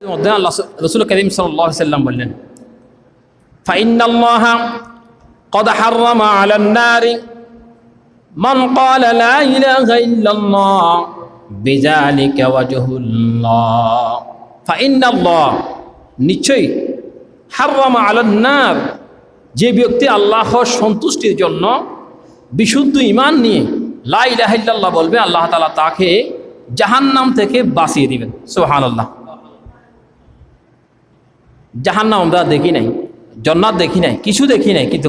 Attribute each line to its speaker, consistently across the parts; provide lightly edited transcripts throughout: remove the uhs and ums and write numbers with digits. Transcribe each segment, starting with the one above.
Speaker 1: মধ্যে আল্লাহ রাসূল করিম সাল্লাল্লাহু আলাইহি ওয়াসাল্লাম বললেন, ফাইন্নাল্লাহা ক্বাদ হাররামা আলান নারি মান ক্বালা লা ইলাহা ইল্লাল্লাহ বিযালিকা ওয়াজহুল্লাহ। ফাইন্নাল্লাহ নিশ্চয়ই, হাররামা আলান নার যে ব্যক্তি আল্লাহর সন্তুষ্টির জন্য বিশুদ্ধ ঈমান নিয়ে লা ইলাহা ইল্লাল্লাহ বলবে, আল্লাহ তাআলা তাকে জাহান্নাম থেকে বাঁচিয়ে দিবেন। সুবহানাল্লাহ। জাহান্নাম আমরা দেখি নাই, জান্নাত দেখি নাই, কিছু দেখি নাই, কিন্তু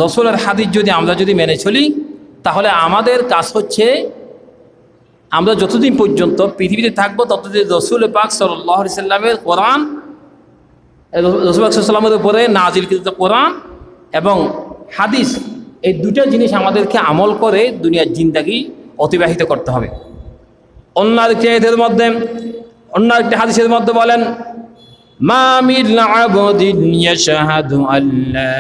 Speaker 1: রাসূলের হাদিস যদি আমরা মেনে চলি, তাহলে আমাদের কাজ হচ্ছে আমরা যতদিন পর্যন্ত পৃথিবীতে থাকবো ততদিন রাসূল পাক সাল্লাল্লাহু আলাইহি সাল্লামের কোরআন, রাসূল পাক সাল্লাল্লাহু আলাইহি সাল্লামের উপরে নাজিলকৃত কোরআন এবং হাদিস, এই দুটো জিনিস আমাদেরকে আমল করে দুনিয়ার জিন্দেগি অতিবাহিত করতে হবে। অন্য একটি হাদিসের মধ্যে বলেন, মা মিন আবদিন ইয়াশহাদু আল্লা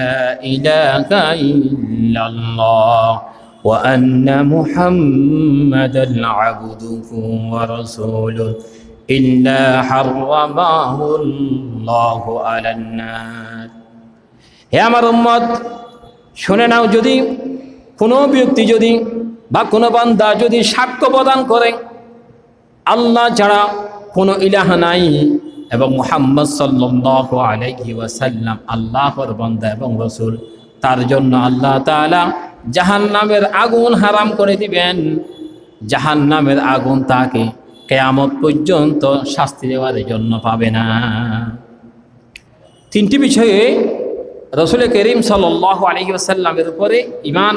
Speaker 1: ইলাহা ইল্লাল্লাহ ওয়া আন্না মুহাম্মাদান আবদুহু ওয়া রাসূলুহু ইল্লা হাররামাহুল্লাহু আলান নার। হে আমার উম্মত, শুনে নাও, যদি কোনো ব্যক্তি বা কোনো বান্দা যদি সাক্ষ্য প্রদান করে আল্লাহ ছাড়া কোনো ইলাহ নাই এবং মুহাম্মদ সাল্লাল্লাহু আলাইহি ওয়াসাল্লাম আল্লাহর বান্দা এবং রাসূল, তার জন্য আল্লাহ তাআলা জাহান্নামের আগুন হারাম করে দিবেন। জাহান্নামের আগুন তাকে কিয়ামত পর্যন্ত শাস্তি দেওয়ার জন্য পাবে না। তিনটি বিষয়ে রাসূল করিম সাল্লাল্লাহু আলাইহি ওয়াসাল্লামের উপরে ঈমান